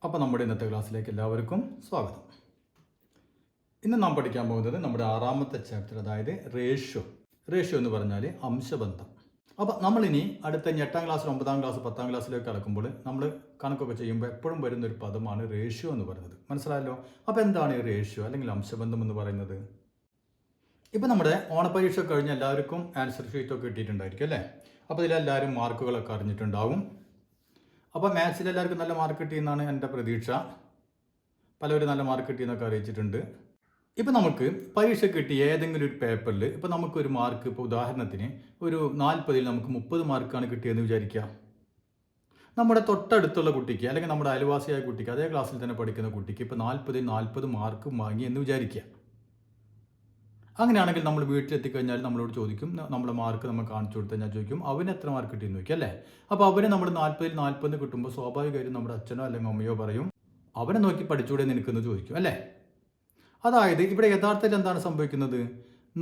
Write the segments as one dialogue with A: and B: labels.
A: അപ്പോൾ നമ്മുടെ ഇന്നത്തെ ക്ലാസ്സിലേക്ക് എല്ലാവർക്കും സ്വാഗതം. ഇന്ന് നാം പഠിക്കാൻ പോകുന്നത് നമ്മുടെ ആറാമത്തെ ചാപ്റ്റർ, അതായത് റേഷ്യോ എന്ന് പറഞ്ഞാൽ അംശബന്ധം. അപ്പോൾ നമ്മളിനി അടുത്ത 8ാം ക്ലാസ്സിൽ 9ാം ക്ലാസ് 10ാം ക്ലാസ്സിലേക്ക് കടക്കുമ്പോൾ നമ്മൾ കണക്കൊക്കെ ചെയ്യുമ്പോൾ എപ്പോഴും വരുന്നൊരു പദമാണ് റേഷ്യോ എന്ന് പറയുന്നത്. മനസ്സിലായല്ലോ? അപ്പോൾ എന്താണ് ഈ റേഷ്യോ അല്ലെങ്കിൽ അംശബന്ധം എന്ന് പറയുന്നത്? ഇപ്പം നമ്മുടെ ഓണപ്പരീക്ഷ കഴിഞ്ഞ് എല്ലാവർക്കും ആൻസർ ഷീറ്റൊക്കെ കിട്ടിയിട്ടുണ്ടായിരിക്കും അല്ലേ? അപ്പോൾ ഇതിലെല്ലാവരും മാർക്കുകളൊക്കെ അറിഞ്ഞിട്ടുണ്ടാവും. അപ്പോൾ മാത്സിൽ എല്ലാവർക്കും നല്ല മാർക്ക് കിട്ടിയെന്നാണ് എൻ്റെ പ്രതീക്ഷ. പലവരും നല്ല മാർക്ക് കിട്ടിയെന്നൊക്കെ അറിയിച്ചിട്ടുണ്ട്. ഇപ്പം നമുക്ക് പരീക്ഷ കിട്ടിയ ഏതെങ്കിലും ഒരു പേപ്പറിൽ ഇപ്പോൾ നമുക്കൊരു മാർക്ക്, ഇപ്പോൾ ഉദാഹരണത്തിന് ഒരു 40ൽ നമുക്ക് 30 മാർക്കാണ് കിട്ടിയതെന്ന് വിചാരിക്കുക. നമ്മുടെ തൊട്ടടുത്തുള്ള കുട്ടിക്ക് അല്ലെങ്കിൽ നമ്മുടെ അയൽവാസിയായ കുട്ടിക്ക്, അതേ ക്ലാസ്സിൽ തന്നെ പഠിക്കുന്ന കുട്ടിക്ക് ഇപ്പോൾ 40ൽ 40 മാർക്ക് വാങ്ങി എന്ന് വിചാരിക്കുക. അങ്ങനെയാണെങ്കിൽ നമ്മൾ വീട്ടിലെത്തിക്കഴിഞ്ഞാൽ നമ്മളോട് ചോദിക്കും, നമ്മുടെ മാർക്ക് നമ്മൾ കാണിച്ചു കൊടുത്തു കഴിഞ്ഞാൽ ചോദിക്കും അവന് എത്ര മാർക്ക് കിട്ടിയെന്ന് നോക്കി അല്ലേ? അപ്പോൾ അവന് നമ്മൾ 40ൽ 40 കിട്ടുമ്പോൾ സ്വാഭാവികമായിട്ടും നമ്മുടെ അച്ഛനോ അല്ലെങ്കിൽ അമ്മയോ പറയും അവനെ നോക്കി പഠിച്ചുകൂടെ നിനക്കെന്ന് ചോദിക്കും അല്ലേ? അതായത് ഇവിടെ യഥാർത്ഥത്തിൽ എന്താണ് സംഭവിക്കുന്നത്?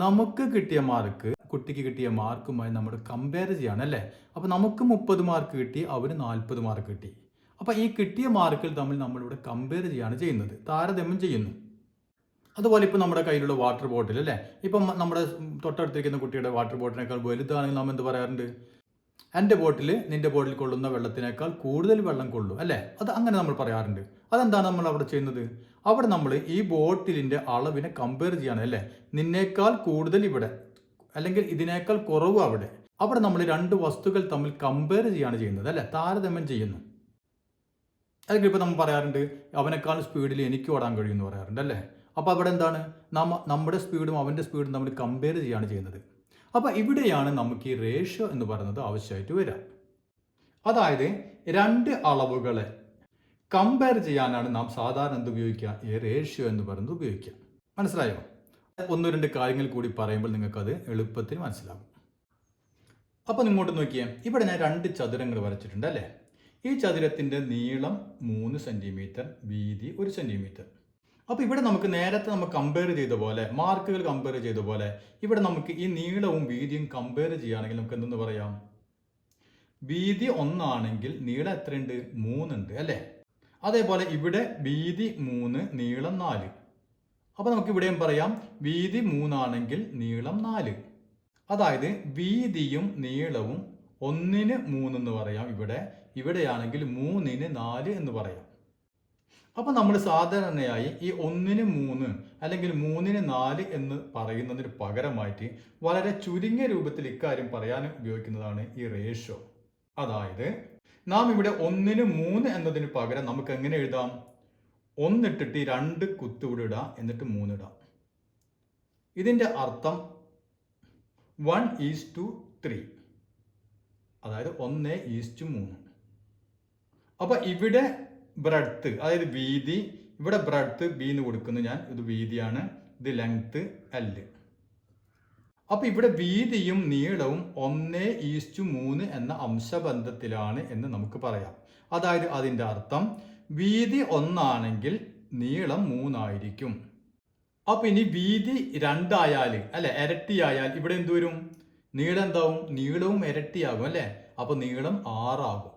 A: നമുക്ക് കിട്ടിയ മാർക്ക് കുട്ടിക്ക് കിട്ടിയ മാർക്കുമായി നമ്മൾ കമ്പയർ ചെയ്യാണ് അല്ലേ? അപ്പോൾ നമുക്ക് 30 മാർക്ക് കിട്ടി, അവന് 40 മാർക്ക് കിട്ടി. അപ്പോൾ ഈ കിട്ടിയ മാർക്കിൽ തമ്മിൽ നമ്മളിവിടെ കമ്പയർ ചെയ്യാണ് ചെയ്യുന്നത്, താരതമ്യം ചെയ്യുന്നു. അതുപോലെ ഇപ്പോൾ നമ്മുടെ കയ്യിലുള്ള വാട്ടർ ബോട്ടിൽ അല്ലേ, ഇപ്പം നമ്മുടെ തൊട്ടടുത്തിരിക്കുന്ന കുട്ടിയുടെ വാട്ടർ ബോട്ടിനേക്കാൾ വലുതാണെങ്കിൽ നാം എന്ത് പറയാറുണ്ട്? എൻ്റെ ബോട്ടിൽ നിൻ്റെ ബോട്ടിൽ കൊള്ളുന്ന വെള്ളത്തിനേക്കാൾ കൂടുതൽ വെള്ളം കൊള്ളും അല്ലേ? അത് അങ്ങനെ നമ്മൾ പറയാറുണ്ട്. അതെന്താണ് നമ്മൾ അവിടെ ചെയ്യുന്നത്? അവിടെ നമ്മൾ ഈ ബോട്ടിലിൻ്റെ അളവിനെ കമ്പയർ ചെയ്യാണ് അല്ലേ? നിന്നേക്കാൾ കൂടുതൽ ഇവിടെ അല്ലെങ്കിൽ ഇതിനേക്കാൾ കുറവ് അവിടെ നമ്മൾ രണ്ട് വസ്തുക്കൾ തമ്മിൽ കമ്പയർ ചെയ്യാണ് ചെയ്യുന്നത് അല്ലേ? താരതമ്യം ചെയ്യുന്നു. അല്ലെങ്കിൽ ഇപ്പോൾ നമ്മൾ പറയാറുണ്ട് അവനേക്കാൾ സ്പീഡിൽ എനിക്ക് ഓടാൻ കഴിയുമെന്ന് പറയാറുണ്ട് അല്ലേ? അപ്പോൾ അവിടെ എന്താണ്? നമ്മുടെ സ്പീഡും അവൻ്റെ സ്പീഡും നമ്മൾ കമ്പയർ ചെയ്യുകയാണ് ചെയ്യുന്നത്. അപ്പോൾ ഇവിടെയാണ് നമുക്ക് ഈ റേഷ്യോ എന്ന് പറയുന്നത് ആവശ്യമായിട്ട് വരിക. അതായത് രണ്ട് അളവുകളെ കമ്പയർ ചെയ്യാനാണ് നാം സാധാരണ എന്ത് ഉപയോഗിക്കുക? ഈ റേഷ്യോ എന്ന് പറയുന്നത് ഉപയോഗിക്കുക. മനസ്സിലായോ? 1-2 കാര്യങ്ങൾ കൂടി പറയുമ്പോൾ നിങ്ങൾക്കത് എളുപ്പത്തിൽ മനസ്സിലാകും. അപ്പോൾ ഇങ്ങോട്ട് നോക്കിയേ, ഇവിടെ ഞാൻ 2 ചതുരങ്ങൾ വരച്ചിട്ടുണ്ട് അല്ലേ? ഈ ചതുരത്തിൻ്റെ നീളം 3 സെൻറ്റിമീറ്റർ, വീതി 1 സെൻറ്റിമീറ്റർ. അപ്പോൾ ഇവിടെ നമുക്ക് നേരത്തെ നമ്മൾ കമ്പയർ ചെയ്ത പോലെ, മാർക്കുകൾ കമ്പയർ ചെയ്ത പോലെ ഇവിടെ നമുക്ക് ഈ നീളവും വീതിയും കമ്പയർ ചെയ്യുകയാണെങ്കിൽ നമുക്ക് എന്തെന്ന് പറയാം? വീതി 1 ആണെങ്കിൽ നീളം എത്രയുണ്ട്? 3 ഉണ്ട് അല്ലേ? അതേപോലെ ഇവിടെ വീതി 3, നീളം 4. അപ്പോൾ നമുക്ക് ഇവിടെയും പറയാം വീതി 3 ആണെങ്കിൽ നീളം 4. അതായത് വീതിയും നീളവും 1-ന് 3 എന്ന് പറയാം. ഇവിടെയാണെങ്കിൽ 3-ന് 4 എന്ന് പറയാം. അപ്പോൾ നമ്മൾ സാധാരണയായി ഈ 1-ന് 3 അല്ലെങ്കിൽ 3-ന് 4 എന്ന് പറയുന്നതിന് പകരമായിട്ട് വളരെ ചുരുങ്ങിയ രൂപത്തിൽ ഇക്കാര്യം പറയാൻ ഉപയോഗിക്കുന്നതാണ് ഈ റേഷ്യോ. അതായത് നാം ഇവിടെ 1-ന് 3 എന്നതിന് പകരം നമുക്ക് എങ്ങനെ എഴുതാം? 1 ഇട്ടിട്ട് 2 കുത്ത് ഇവിടെ ഇടാം, എന്നിട്ട് 3 ഇടാം. ഇതിൻ്റെ അർത്ഥം 1:3, അതായത് 1:3. അപ്പോൾ ഇവിടെ ബ്രെഡ്ത്ത്, അതായത് വീതി, ഇവിടെ ബ്രെഡ്ത്ത് ബി എന്ന് കൊടുക്കുന്നു ഞാൻ, ഇത് വീതിയാണ്, ഇത് ലെങ്ത്ത് L. അപ്പോൾ ഇവിടെ വീതിയും നീളവും 1:3 എന്ന അംശബന്ധത്തിലാണ് എന്ന് നമുക്ക് പറയാം. അതായത് അതിൻ്റെ അർത്ഥം വീതി 1 ആണെങ്കിൽ നീളം 3 ആയിരിക്കും. അപ്പോൾ ഇനി വീതി 2 ആയാൽ അല്ലെ, ഇരട്ടിയായാൽ ഇവിടെ എന്ത് വരും? നീളം എന്താവും? നീളവും ഇരട്ടിയാകും അല്ലേ? അപ്പോൾ നീളം 6 ആകും.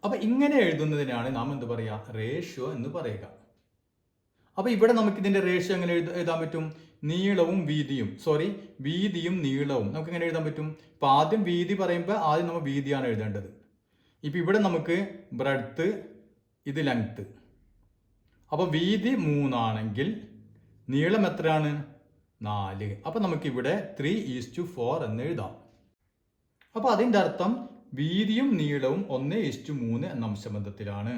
A: അപ്പോൾ ഇങ്ങനെ എഴുതുന്നതിനാണ് നാം എന്ത് പറയുക? റേഷ്യോ എന്ന് പറയുക. അപ്പോൾ ഇവിടെ നമുക്ക് ഇതിൻ്റെ റേഷ്യോ എങ്ങനെ എഴുതാൻ പറ്റും? വീതിയും നീളവും നമുക്ക് എങ്ങനെ എഴുതാൻ പറ്റും? ഇപ്പോൾ ആദ്യം വീതി പറയുമ്പോൾ ആദ്യം നമ്മൾ വീതിയാണ് എഴുതേണ്ടത്. ഇപ്പോൾ ഇവിടെ നമുക്ക് ബ്രെഡ്ത്ത്, ഇത് ലെങ്ത്ത്. അപ്പോൾ വീതി 3 ആണെങ്കിൽ നീളം എത്രയാണ്? 4. അപ്പോൾ നമുക്കിവിടെ 3:4 എന്ന് എഴുതാം. അപ്പോൾ അതിൻ്റെ അർത്ഥം വീതിയും നീളവും 1:3 എന്ന അംശബന്ധത്തിലാണ്.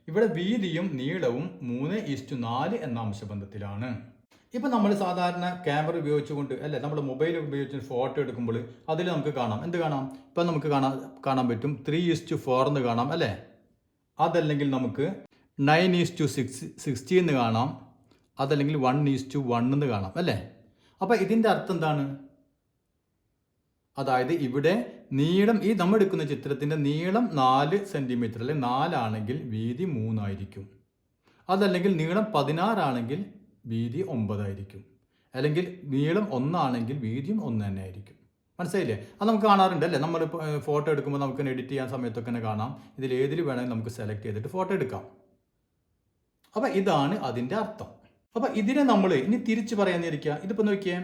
A: ഇവിടെ വീതിയും നീളവും 3:4 എന്ന അംശബന്ധത്തിലാണ്. ഇപ്പം നമ്മൾ സാധാരണ ക്യാമറ ഉപയോഗിച്ചുകൊണ്ട് അല്ലെ, നമ്മുടെ മൊബൈൽ ഉപയോഗിച്ച് ഫോട്ടോ എടുക്കുമ്പോൾ അതിൽ നമുക്ക് കാണാം, എന്ത് കാണാം? ഇപ്പം നമുക്ക് കാണാൻ പറ്റും 3:4 എന്ന് കാണാം അല്ലേ? അതല്ലെങ്കിൽ നമുക്ക് 9:60 എന്ന് കാണാം, അതല്ലെങ്കിൽ 1:1 എന്ന് കാണാം അല്ലേ? അപ്പം ഇതിൻ്റെ അർത്ഥം എന്താണ്? അതായത് ഇവിടെ നീളം, ഈ നമ്മൾ എടുക്കുന്ന ചിത്രത്തിൻ്റെ നീളം 4 സെൻറ്റിമീറ്റർ അല്ലെങ്കിൽ 4 ആണെങ്കിൽ വീതി 3 ആയിരിക്കും. അതല്ലെങ്കിൽ നീളം 16 ആണെങ്കിൽ വീതി 9 ആയിരിക്കും. അല്ലെങ്കിൽ നീളം 1 ആണെങ്കിൽ വീതിയും 1 തന്നെ ആയിരിക്കും. മനസ്സിലായില്ലേ? അത് നമുക്ക് കാണാറുണ്ട് അല്ലേ? നമ്മൾ ഫോട്ടോ എടുക്കുമ്പോൾ നമുക്ക് എഡിറ്റ് ചെയ്യാൻ സമയത്തൊക്കെ തന്നെ കാണാം. ഇതിൽ ഏതിൽ വേണമെങ്കിൽ നമുക്ക് സെലക്ട് ചെയ്തിട്ട് ഫോട്ടോ എടുക്കാം. അപ്പം ഇതാണ് അതിൻ്റെ അർത്ഥം. അപ്പം ഇതിനെ നമ്മൾ ഇനി തിരിച്ച് പറയാന്നിരിക്കുക. ഇതിപ്പോൾ നോക്കിയേ,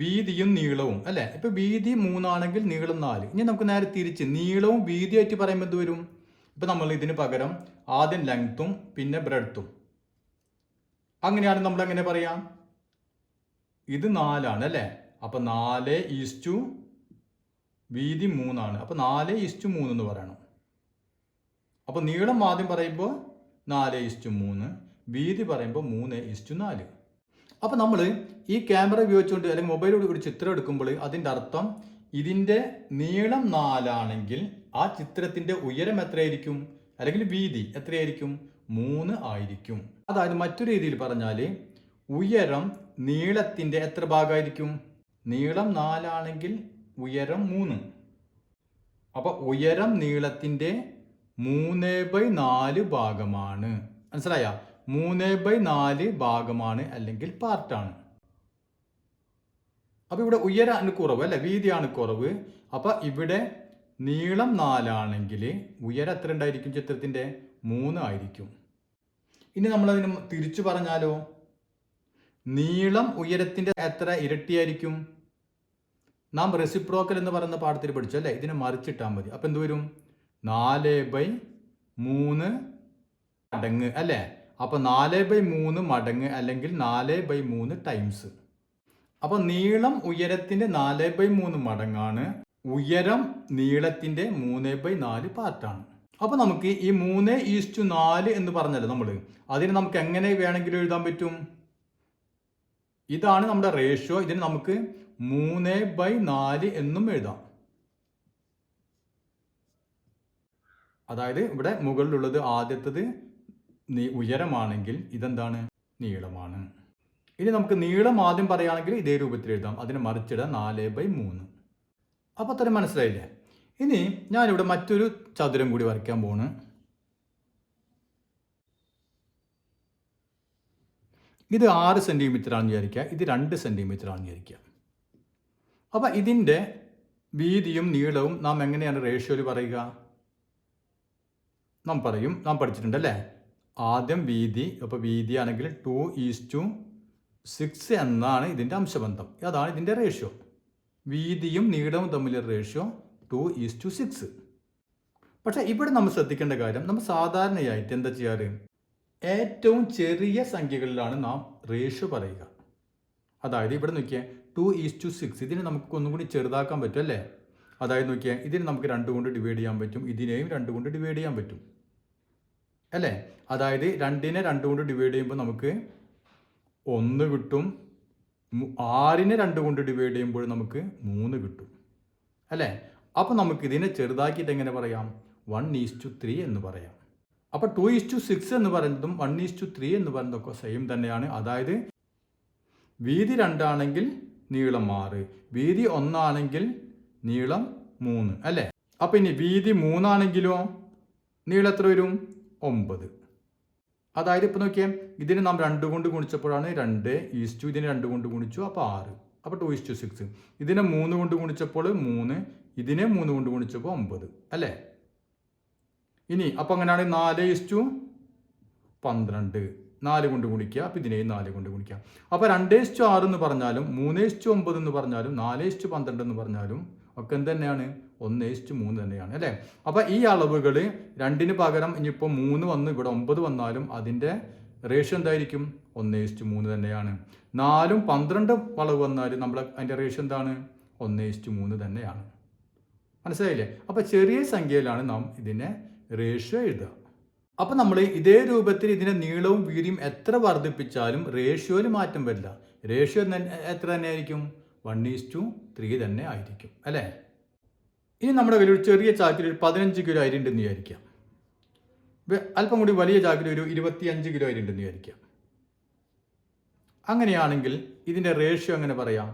A: വീതിയും നീളവും അല്ലേ. ഇപ്പം വീതി 3 ആണെങ്കിൽ നീളം 4. ഇനി നമുക്ക് നേരെ തിരിച്ച് നീളവും വീതിയായിട്ട് പറയുമ്പോൾ എന്ത് വരും? ഇപ്പം നമ്മൾ ഇതിന് പകരം ആദ്യം ലെങ്ത്തും പിന്നെ ബ്രെഡ്ത്തും, അങ്ങനെയാണ് നമ്മൾ എങ്ങനെ പറയാം? ഇത് 4 അല്ലേ. അപ്പം 4:, വീതി 3 അപ്പം 4:3 എന്ന് പറയണം. അപ്പോൾ നീളം ആദ്യം പറയുമ്പോൾ 4:3, വീതി പറയുമ്പോൾ 3:4. അപ്പോൾ നമ്മൾ ഈ ക്യാമറ ഉപയോഗിച്ചുകൊണ്ട് അല്ലെങ്കിൽ മൊബൈലോട് കൂടി ചിത്രം എടുക്കുമ്പോൾ അതിൻ്റെ അർത്ഥം ഇതിൻ്റെ നീളം 4 ആണെങ്കിൽ ആ ചിത്രത്തിൻ്റെ ഉയരം എത്രയായിരിക്കും, അല്ലെങ്കിൽ വീതി എത്രയായിരിക്കും? 3 ആയിരിക്കും. അതായത് മറ്റൊരു രീതിയിൽ പറഞ്ഞാൽ ഉയരം നീളത്തിൻ്റെ എത്ര ഭാഗമായിരിക്കും? നീളം 4 ആണെങ്കിൽ ഉയരം 3. അപ്പോൾ ഉയരം നീളത്തിൻ്റെ 3/4 ഭാഗമാണ്. മനസ്സിലായ? 3/4 ഭാഗമാണ്, അല്ലെങ്കിൽ പാർട്ടാണ്. അപ്പോൾ ഇവിടെ ഉയരാണ് കുറവ് അല്ലെ, വീതിയാണ് കുറവ്. അപ്പോൾ ഇവിടെ നീളം 4 ആണെങ്കിൽ ഉയരം എത്ര ഉണ്ടായിരിക്കും ചിത്രത്തിൻ്റെ? 3 ആയിരിക്കും. ഇനി നമ്മളതിന് തിരിച്ചു പറഞ്ഞാലോ, നീളം ഉയരത്തിൻ്റെ എത്ര ഇരട്ടിയായിരിക്കും? നാം റെസിപ്രോക്കൽ എന്ന് പറയുന്ന പാഠത്തിൽ പഠിച്ചു അല്ലേ. ഇതിനെ മറിച്ചിട്ടാൽ മതി. അപ്പം എന്ത് വരും? 4/3 മടങ്ങ് അല്ലേ. അപ്പം 4/3 മടങ്ങ്, അല്ലെങ്കിൽ 4/3 ടൈംസ്. അപ്പം നീളം ഉയരത്തിൻ്റെ 4/3 മടങ്ങാണ്, ഉയരം നീളത്തിൻ്റെ 3/4 പാർട്ടാണ്. അപ്പം നമുക്ക് ഈ 3:4 എന്ന് പറഞ്ഞല്ലോ നമ്മൾ, അതിന് നമുക്ക് എങ്ങനെ വേണമെങ്കിലും എഴുതാൻ പറ്റും? ഇതാണ് നമ്മുടെ റേഷ്യോ. ഇതിന് നമുക്ക് 3/4 എന്നും എഴുതാം. അതായത് ഇവിടെ മുകളിലുള്ളത് ആദ്യത്തത് ഉയരമാണെങ്കിൽ ഇതെന്താണ്? നീളമാണ്. ഇനി നമുക്ക് നീളം ആദ്യം പറയുകയാണെങ്കിൽ ഇതേ രൂപത്തിൽ എഴുതാം. അതിനെ മറിച്ചിടാം 4/3. അപ്പോൾ അത്രയും മനസ്സിലായില്ലേ? ഇനി ഞാനിവിടെ മറ്റൊരു ചതുരം കൂടി വരയ്ക്കാൻ പോണ്. ഇത് 6 സെൻറ്റിമീറ്റർ ആണെന്ന് വിചാരിക്കുക, ഇത് 2 സെൻറ്റിമീറ്റർ ആണെന്ന് വിചാരിക്കുക. അപ്പോൾ ഇതിൻ്റെ വീതിയും നീളവും നാം എങ്ങനെയാണ് റേഷ്യോയിൽ പറയുക? നാം പഠിച്ചിട്ടുണ്ട് അല്ലേ. ആദ്യം വീതി, അപ്പോൾ വീതിയാണെങ്കിൽ 2:6 എന്നാണ് ഇതിൻ്റെ അംശബന്ധം. അതാണ് ഇതിൻ്റെ റേഷ്യോ. വീതിയും നീളവും തമ്മിലുള്ള റേഷ്യോ 2:6. പക്ഷേ ഇവിടെ നമ്മൾ ശ്രദ്ധിക്കേണ്ട കാര്യം, നമ്മൾ സാധാരണയായിട്ട് എന്താ ചെയ്യാറ്? ഏറ്റവും ചെറിയ സംഖ്യകളിലാണ് നാം റേഷ്യോ പറയുക. അതായത് ഇവിടെ നോക്കിയാൽ 2:6, ഇതിനെ നമുക്ക് ഒന്നും കൂടി ചെറുതാക്കാൻ പറ്റും അല്ലേ. അതായത് നോക്കിയാൽ ഇതിനെ നമുക്ക് 2 കൊണ്ട് ഡിവൈഡ് ചെയ്യാൻ പറ്റും, ഇതിനെയും 2 കൊണ്ട് ഡിവൈഡ് ചെയ്യാൻ പറ്റും അല്ലേ. അതായത് 2നെ 2 കൊണ്ട് ഡിവൈഡ് ചെയ്യുമ്പോൾ നമുക്ക് 1 കിട്ടും. 6നെ 2 കൊണ്ട് ഡിവൈഡ് ചെയ്യുമ്പോൾ നമുക്ക് 3 കിട്ടും അല്ലേ. അപ്പോൾ നമുക്ക് ഇതിനെ ചെറുതാക്കിയിട്ട് എങ്ങനെ പറയാം? 1:3 എന്ന് പറയാം. അപ്പോൾ 2:6 എന്ന് പറയുന്നതും 1:3 എന്ന് പറയുന്നതൊക്കെ സെയിം തന്നെയാണ്. അതായത് വീതി 2 ആണെങ്കിൽ നീളം 6, വീതി 1 ആണെങ്കിൽ നീളം 3 അല്ലേ. അപ്പോൾ ഇനി വീതി 3 ആണെങ്കിലോ നീളം എത്ര വരും? 9. അതായത് ഇപ്പോൾ നോക്കിയാൽ ഇതിന് നാം 2 കൊണ്ട് ഗുണിച്ചപ്പോഴാണ് 2, ഇതിനെ 2 കൊണ്ട് ഗുണിച്ചു അപ്പോൾ 6, അപ്പോൾ 2:6. ഇതിനെ 3 കൊണ്ട് ഗുണിച്ചപ്പോൾ 3, ഇതിനെ 3 കൊണ്ട് ഗുണിച്ചപ്പോൾ 9 അല്ലേ. ഇനി അപ്പോൾ അങ്ങനെയാണ് 4:12, 4 കൊണ്ട് ഗുണിക്കുക, അപ്പോൾ ഇതിനെയും 4 കൊണ്ട് ഗുണിക്കുക. അപ്പോൾ 2:6 എന്ന് പറഞ്ഞാലും 3:9 എന്ന് പറഞ്ഞാലും 4:12 എന്ന് പറഞ്ഞാലും ഒക്കെ എന്ത് തന്നെയാണ്? 1:3 തന്നെയാണ് അല്ലേ. അപ്പോൾ ഈ അളവുകൾ 2ന് പകരം ഇനിയിപ്പോൾ 3 വന്ന് ഇവിടെ 9 വന്നാലും അതിൻ്റെ റേഷ്യോ എന്തായിരിക്കും? 1:3 തന്നെയാണ്. 4ഉം 12 അളവ് വന്നാലും നമ്മൾ അതിൻ്റെ റേഷ്യോ എന്താണ്? 1:3 തന്നെയാണ്. മനസ്സിലായില്ലേ? അപ്പോൾ ചെറിയ സംഖ്യയിലാണ് നാം ഇതിനെ റേഷ്യോ എഴുതുക. അപ്പോൾ നമ്മൾ ഇതേ രൂപത്തിൽ ഇതിൻ്റെ നീളവും വീതിയും എത്ര വർദ്ധിപ്പിച്ചാലും റേഷ്യോയിൽ മാറ്റം വരില്ല. റേഷ്യോ എത്ര തന്നെ ആയിരിക്കും? 1:3 തന്നെ ആയിരിക്കും അല്ലേ. ഇനി നമ്മുടെ കയ്യിൽ ഒരു ചെറിയ ചാക്കിൽ ഒരു 15 കിലോ അരി ഉണ്ടെന്ന് വിചാരിക്കാം. അല്പം കൂടി വലിയ ചാക്കിൽ ഒരു 25 കിലോ അരി ഉണ്ടെന്ന് വിചാരിക്കാം. അങ്ങനെയാണെങ്കിൽ ഇതിൻ്റെ റേഷ്യോ എങ്ങനെ പറയാം?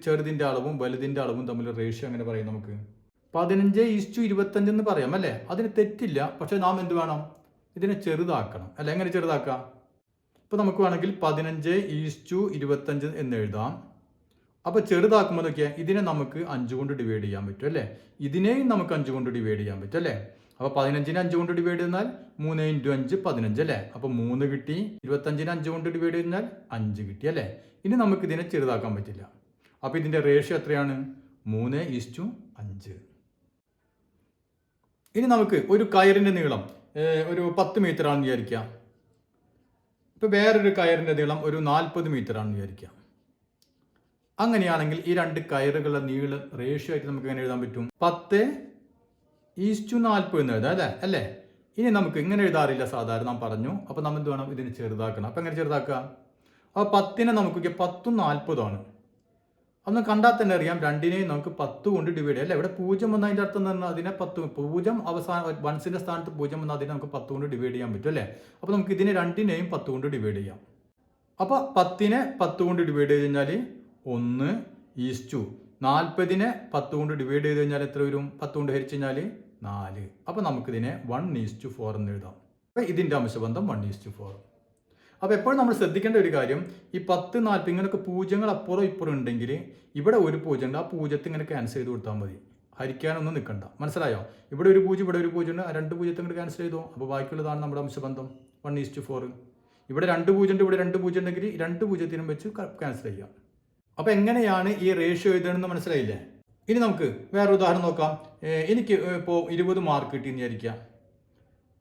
A: ചെറുതിൻ്റെ അളവും വലുതിൻ്റെ അളവും തമ്മിലുള്ള റേഷ്യോ എങ്ങനെ പറയാം? നമുക്ക് 15:25 എന്ന് പറയാം അല്ലേ. അതിന് തെറ്റില്ല. പക്ഷെ നാം എന്ത് വേണം? ഇതിനെ ചെറുതാക്കണം അല്ലേ. എങ്ങനെ ചെറുതാക്കാം? ഇപ്പോൾ നമുക്ക് വേണമെങ്കിൽ 15:25 എന്ന് എഴുതാം. അപ്പോൾ ചെറുതാക്കുമ്പോൾ നോക്കിയാൽ ഇതിനെ നമുക്ക് 5 കൊണ്ട് ഡിവൈഡ് ചെയ്യാൻ പറ്റും അല്ലേ. ഇതിനെയും നമുക്ക് 5 കൊണ്ട് ഡിവൈഡ് ചെയ്യാൻ പറ്റും അല്ലേ. അപ്പോൾ 15നെ 5 കൊണ്ട് ഡിവൈഡ് ചെയ്താൽ 3 × 5 15 അല്ലേ. അപ്പോൾ 3 കിട്ടി. 25നെ 5 കൊണ്ട് ഡിവൈഡ് ചെയ്താൽ 5 കിട്ടി അല്ലേ. ഇനി നമുക്ക് ഇതിനെ ചെറുതാക്കാൻ പറ്റില്ല. അപ്പോൾ ഇതിൻ്റെ റേഷ്യോ എത്രയാണ്? 3:5. ഇനി നമുക്ക് ഒരു കയറിൻ്റെ നീളം ഒരു 10 മീറ്റർ ആണെന്ന് വിചാരിക്കാം. ഇപ്പോൾ വേറൊരു കയറിൻ്റെ നീളം ഒരു 40 മീറ്റർ ആണെന്ന് വിചാരിക്കാം. അങ്ങനെയാണെങ്കിൽ ഈ രണ്ട് കയറുകളുടെ നീളം റേഷ്യോ ആയിട്ട് നമുക്ക് എങ്ങനെ എഴുതാൻ പറ്റും? 10:40 എന്ന് എഴുതാം അല്ലേ. ഇനി നമുക്ക് ഇങ്ങനെ എഴുതാറില്ല സാധാരണ, നാം പറഞ്ഞു. അപ്പോൾ നമ്മൾ എന്ത് വേണം? ഇതിന് ചെറുതാക്കണം. അപ്പോൾ എങ്ങനെ ചെറുതാക്കുക? അപ്പോൾ 10നെ നമുക്ക് 10 40 ആണ്. അന്ന് കണ്ടാൽ തന്നെ അറിയാം, രണ്ടിനെയും നമുക്ക് 10 കൊണ്ട് ഡിവൈഡ് ചെയ്യാം അല്ലേ. ഇവിടെ 0 വന്ന അതിൻ്റെ അർത്ഥം എന്ന് അതിനെ 10 0 അവസാനം വൺസിൻ്റെ സ്ഥാനത്ത് 0 വന്നാൽ അതിനെ നമുക്ക് 10 കൊണ്ട് ഡിവൈഡ് ചെയ്യാൻ പറ്റും അല്ലേ. അപ്പോൾ നമുക്ക് ഇതിനെ രണ്ടിനെയും 10 കൊണ്ട് ഡിവൈഡ് ചെയ്യാം. അപ്പോൾ 10നെ 10 കൊണ്ട് ഡിവൈഡ് ചെയ്ത് കഴിഞ്ഞാൽ 1:40. 10നെ 10 കൊണ്ട് ഡിവൈഡ് ചെയ്ത് കഴിഞ്ഞാൽ എത്ര വരും? 10 കൊണ്ട് ഹരിച്ച് കഴിഞ്ഞാൽ 4. അപ്പോൾ നമുക്കിതിനെ 1:4 എന്ന് എഴുതാം. അപ്പോൾ ഇതിൻ്റെ അംശബന്ധം 1:4. അപ്പോൾ എപ്പോഴും നമ്മൾ ശ്രദ്ധിക്കേണ്ട ഒരു കാര്യം, ഈ 10 40 ഇങ്ങനെയൊക്കെ പൂജ്യങ്ങൾ അപ്പുറം ഇപ്പുറം ഉണ്ടെങ്കിൽ ഇവിടെ ഒരു പൂജ്യം ഉണ്ട്, ആ പൂജ്യത്തെ ഇങ്ങനെ ക്യാൻസൽ ചെയ്ത് കൊടുത്താൽ മതി. ഹരിക്കാനൊന്നും നിൽക്കണ്ട. മനസ്സിലായോ? ഇവിടെ ഒരു പൂജ്യം ഇവിടെ ഒരു പൂജ്യം ഉണ്ട്, ആ 2 പൂജ്യത്തെ ഇങ്ങോട്ട് ക്യാൻസൽ ചെയ്തോ. അപ്പോൾ ബാക്കിയുള്ളതാണ് നമ്മുടെ അംശബന്ധം 1:4. ഇവിടെ 2 പൂജ്യം ഉണ്ട്, ഇവിടെ 2 പൂജ്യം ഉണ്ടെങ്കിൽ 2 പൂജ്യത്തിനും വെച്ച് ക്യാൻസൽ ചെയ്യാം. അപ്പോൾ എങ്ങനെയാണ് ഈ റേഷ്യോ എഴുതണമെന്ന് മനസ്സിലായില്ലേ? ഇനി നമുക്ക് വേറൊരു ഉദാഹരണം നോക്കാം. എനിക്ക് ഇപ്പോൾ 20 മാർക്ക് കിട്ടിയെന്ന് വിചാരിക്കാം.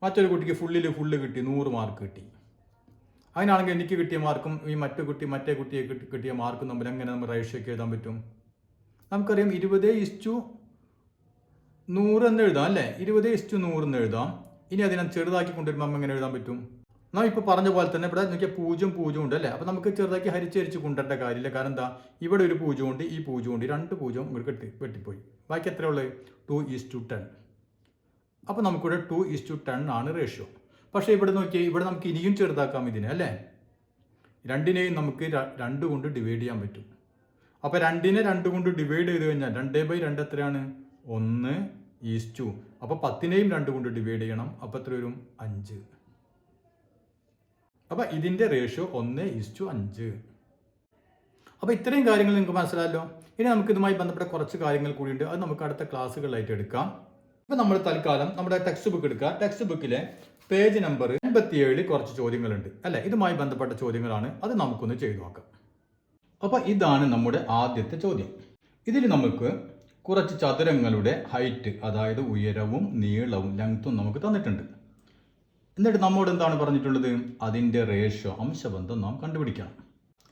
A: മറ്റൊരു കുട്ടിക്ക് ഫുള്ള് കിട്ടി, 100 മാർക്ക് കിട്ടി. അതിനാണെങ്കിൽ എനിക്ക് കിട്ടിയ മാർക്കും ഈ മറ്റേ കുട്ടിയെ കിട്ടിയ മാർക്കും തമ്മിൽ എങ്ങനെ നമ്മൾ റേഷ്യോക്ക് എഴുതാൻ പറ്റും? നമുക്കറിയാം 20:100 എന്ന് എഴുതാം അല്ലേ. 20:100 എന്ന് എഴുതാം. ഇനി അതിനെ ചെറുതാക്കി കൊണ്ടുവരുമ്പോൾ നമ്മൾ എങ്ങനെ എഴുതാൻ പറ്റും? നാം ഇപ്പോൾ പറഞ്ഞ പോലെ തന്നെ ഇവിടെ നോക്കിയാൽ 0 ഉണ്ട് അല്ലേ. അപ്പോൾ നമുക്ക് ചെറുതാക്കി ഹരിച്ച് കൊണ്ടുവരേണ്ട കാര്യമില്ല. കാരണം എന്താ, ഇവിടെ ഒരു 0 ഉണ്ട്, ഈ 0 ഉണ്ട്, 2 0 ഇവിടെ വെട്ടിപ്പോയി. ബാക്കി എത്ര ഉള്ളത്? 2:10. അപ്പോൾ നമുക്കിവിടെ 2:10 ആണ് റേഷ്യോ. പക്ഷേ ഇവിടെ നോക്കിയാൽ ഇവിടെ നമുക്ക് ഇനിയും ചെറുതാക്കാം ഇതിനെ അല്ലേ. രണ്ടിനെയും നമുക്ക് 2 കൊണ്ട് ഡിവൈഡ് ചെയ്യാൻ പറ്റും. അപ്പോൾ 2നെ 2 കൊണ്ട് ഡിവൈഡ് ചെയ്ത് കഴിഞ്ഞാൽ 2/2 എത്രയാണ്? 1:2. അപ്പോൾ 10നെയും 2 കൊണ്ട് ഡിവൈഡ് ചെയ്യണം. അപ്പോൾ എത്ര വരും? 5. അപ്പോൾ ഇതിൻ്റെ റേഷ്യോ 1:5. അപ്പോൾ ഇത്രയും കാര്യങ്ങൾ നിങ്ങൾക്ക് മനസ്സിലായല്ലോ. ഇനി നമുക്ക് ഇതുമായി ബന്ധപ്പെട്ട കുറച്ച് കാര്യങ്ങൾ കൂടിയുണ്ട്, അത് നമുക്ക് അടുത്ത ക്ലാസ്സുകളിലായിട്ട് എടുക്കാം. ഇപ്പോൾ നമ്മൾ തൽക്കാലം നമ്മുടെ ടെക്സ്റ്റ് ബുക്ക് എടുക്കുക. ടെക്സ്റ്റ് ബുക്കിലെ പേജ് നമ്പർ 87 കുറച്ച് ചോദ്യങ്ങളുണ്ട് അല്ലേ. ഇതുമായി ബന്ധപ്പെട്ട ചോദ്യങ്ങളാണ്, അത് നമുക്കൊന്ന് ചെയ്തു നോക്കാം. അപ്പോൾ ഇതാണ് നമ്മുടെ ആദ്യത്തെ ചോദ്യം. ഇതിൽ നമുക്ക് കുറച്ച് ചതുരങ്ങളുടെ ഹൈറ്റ്, അതായത് ഉയരവും നീളവും ലെങ്ത്തും നമുക്ക് തന്നിട്ടുണ്ട്. എന്നിട്ട് നമ്മോട് എന്താണ് പറഞ്ഞിട്ടുള്ളത്? അതിൻ്റെ റേഷ്യോ അംശബന്ധം നാം കണ്ടുപിടിക്കണം.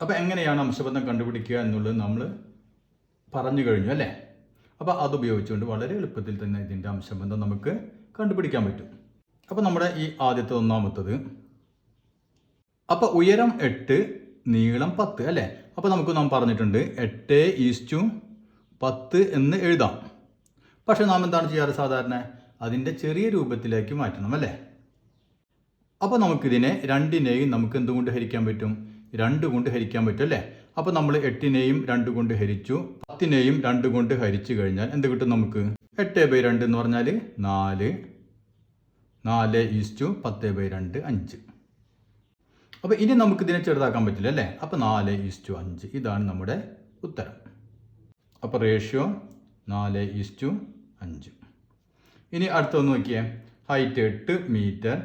A: അപ്പോൾ എങ്ങനെയാണ് അംശബന്ധം കണ്ടുപിടിക്കുക എന്നുള്ളത് നമ്മൾ പറഞ്ഞു കഴിഞ്ഞു അല്ലേ. അപ്പോൾ അതുപയോഗിച്ചുകൊണ്ട് വളരെ എളുപ്പത്തിൽ തന്നെ ഇതിൻ്റെ അംശബന്ധം നമുക്ക് കണ്ടുപിടിക്കാൻ പറ്റും. അപ്പോൾ നമ്മുടെ ഈ ആദ്യത്തെ ഒന്നാമത്തത്, അപ്പോൾ ഉയരം 8 നീളം 10 അല്ലേ. അപ്പോൾ നാം പറഞ്ഞിട്ടുണ്ട് 8:10 എന്ന് എഴുതാം. പക്ഷെ നാം എന്താണ് ചെയ്യാറ്? സാധാരണ അതിൻ്റെ ചെറിയ രൂപത്തിലേക്ക് മാറ്റണം അല്ലേ. അപ്പോൾ നമുക്കിതിനെ രണ്ടിനെയും നമുക്ക് എന്തുകൊണ്ട് ഹരിക്കാൻ പറ്റും? 2 കൊണ്ട് ഹരിക്കാൻ പറ്റും അല്ലേ. അപ്പോൾ നമ്മൾ 8നെയും 2 കൊണ്ട് ഹരിച്ചു, 10നെയും 2 കൊണ്ട് ഹരിച്ചു കഴിഞ്ഞാൽ എന്ത് കിട്ടും നമുക്ക്? 8/2 എന്ന് പറഞ്ഞാൽ 4, 4:10/2 5. അപ്പോൾ ഇനി നമുക്കിതിനെ ചെറുതാക്കാൻ പറ്റില്ല അല്ലേ. അപ്പോൾ 4:5 ഇതാണ് നമ്മുടെ ഉത്തരം. അപ്പോൾ റേഷ്യോ 4:5. ഇനി അടുത്തൊന്ന് നോക്കിയേ. Height 8 metre,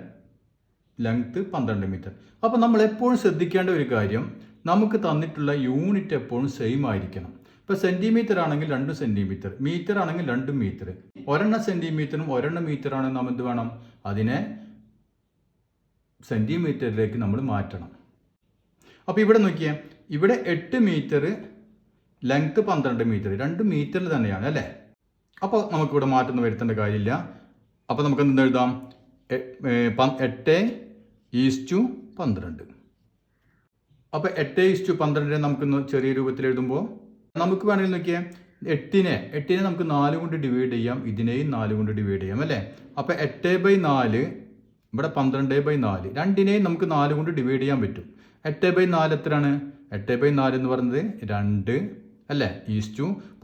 A: length 12 metre. അപ്പോൾ നമ്മൾ എപ്പോഴും ശ്രദ്ധിക്കേണ്ട ഒരു കാര്യം, നമുക്ക് തന്നിട്ടുള്ള യൂണിറ്റ് എപ്പോഴും സെയിം ആയിരിക്കണം. ഇപ്പോൾ സെൻറ്റിമീറ്റർ ആണെങ്കിൽ 2 സെൻറ്റിമീറ്റർ, മീറ്റർ ആണെങ്കിൽ 2 മീറ്റർ. ഒരെണ്ണം സെൻറ്റിമീറ്ററും ഒരെണ്ണം മീറ്ററാണെങ്കിൽ നാം എന്ത് വേണം? അതിനെ സെൻറ്റിമീറ്ററിലേക്ക് നമ്മൾ മാറ്റണം. അപ്പോൾ ഇവിടെ നോക്കിയേ, ഇവിടെ 8 മീറ്റർ, ലെങ്ത്ത് 12 മീറ്റർ, 2 മീറ്ററിൽ തന്നെയാണ് അല്ലേ. അപ്പോൾ നമുക്കിവിടെ മാറ്റൊന്നും വരുത്തേണ്ട കാര്യമില്ല. അപ്പോൾ നമുക്ക് എന്ത് എഴുതാം? 8:12. അപ്പോൾ 8:12 നമുക്കൊന്ന് ചെറിയ രൂപത്തിൽ എഴുതുമ്പോൾ നമുക്ക് വേണമെങ്കിൽ നോക്കിയാൽ 8നെ നമുക്ക് 4 കൊണ്ട് ഡിവൈഡ് ചെയ്യാം, ഇതിനെയും 4 കൊണ്ട് ഡിവൈഡ് ചെയ്യാം അല്ലേ. അപ്പോൾ 8/4, ഇവിടെ 12/4, രണ്ടിനെയും നമുക്ക് 4 കൊണ്ട് ഡിവൈഡ് ചെയ്യാൻ പറ്റും. 8/4 എത്രയാണ്? 8/4 എന്ന് പറയുന്നത് 2 അല്ലേ.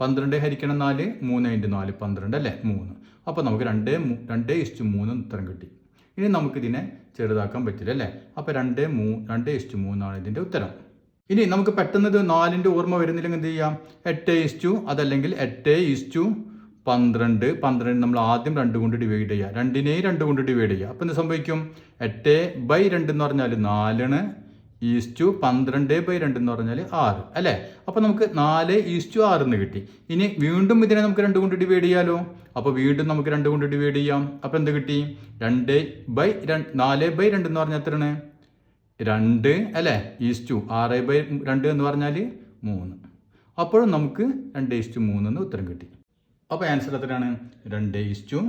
A: 12 ഹരിക്കണം 4, 3×4 12 അല്ലേ, 3. അപ്പോൾ നമുക്ക് 2:3 ഉത്തരം കിട്ടി. ഇനി നമുക്കിതിനെ ചെറുതാക്കാൻ പറ്റില്ല അല്ലേ. അപ്പോൾ 2:3 ആണ് ഇതിൻ്റെ ഉത്തരം. ഇനി നമുക്ക് പെട്ടെന്ന് ഇത് 4ൻ്റെ ഓർമ്മ വരുന്നില്ലെങ്കിൽ എന്ത് ചെയ്യാം? 8:, അതല്ലെങ്കിൽ 12 12 നമ്മൾ ആദ്യം 2 കൊണ്ട് ഡിവൈഡ് ചെയ്യുക, 2നെയും 2 കൊണ്ട് ഡിവൈഡ് ചെയ്യുക. അപ്പോൾ എന്ത് സംഭവിക്കും? 8/2 എന്ന് പറഞ്ഞാൽ 4 ഈസ്റ്റു 12/2 എന്ന് പറഞ്ഞാൽ 6 അല്ലേ. അപ്പോൾ നമുക്ക് 4:6 എന്ന് കിട്ടി. ഇനി വീണ്ടും ഇതിനെ നമുക്ക് 2 കൊണ്ട് ഡിവൈഡ് ചെയ്യാലോ. അപ്പോൾ വീണ്ടും നമുക്ക് 2 കൊണ്ട് ഡിവൈഡ് ചെയ്യാം. അപ്പോൾ എന്ത് കിട്ടി? 4/2 എന്ന് പറഞ്ഞാൽ എത്രയാണ്? 2 അല്ലേ, ഈസ്റ്റു 6/2 എന്ന് പറഞ്ഞാൽ 3. അപ്പോഴും നമുക്ക് 2:3 എന്ന് ഉത്തരം കിട്ടി. അപ്പോൾ ആൻസർ എത്രയാണ്? 2:3.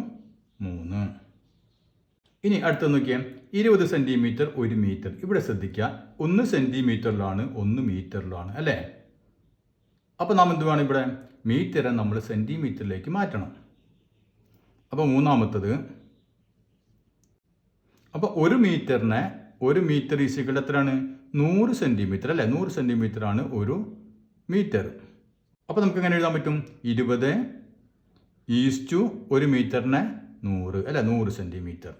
A: ഇനി അടുത്ത നോക്കിയാൽ 20 സെൻറ്റിമീറ്റർ 1 മീറ്റർ. ഇവിടെ ശ്രദ്ധിക്കുക, 1 സെൻറ്റിമീറ്ററിലാണ് 1 മീറ്ററിലാണ് അല്ലേ. അപ്പോൾ നാം എന്ത് വേണം? ഇവിടെ മീറ്ററെ നമ്മൾ സെൻറ്റിമീറ്ററിലേക്ക് മാറ്റണം. അപ്പോൾ മൂന്നാമത്തത്, അപ്പോൾ 1 മീറ്ററിനെ 1 മീറ്റർ ഈസിക്വൽ എത്രയാണ്? 100 സെൻറ്റിമീറ്റർ അല്ലേ. 100 സെൻറ്റിമീറ്റർ ആണ് 1 മീറ്റർ. അപ്പോൾ നമുക്ക് എങ്ങനെ എഴുതാൻ പറ്റും? 20:1 മീറ്ററിനെ 100 അല്ലേ, 100 സെൻറ്റിമീറ്റർ.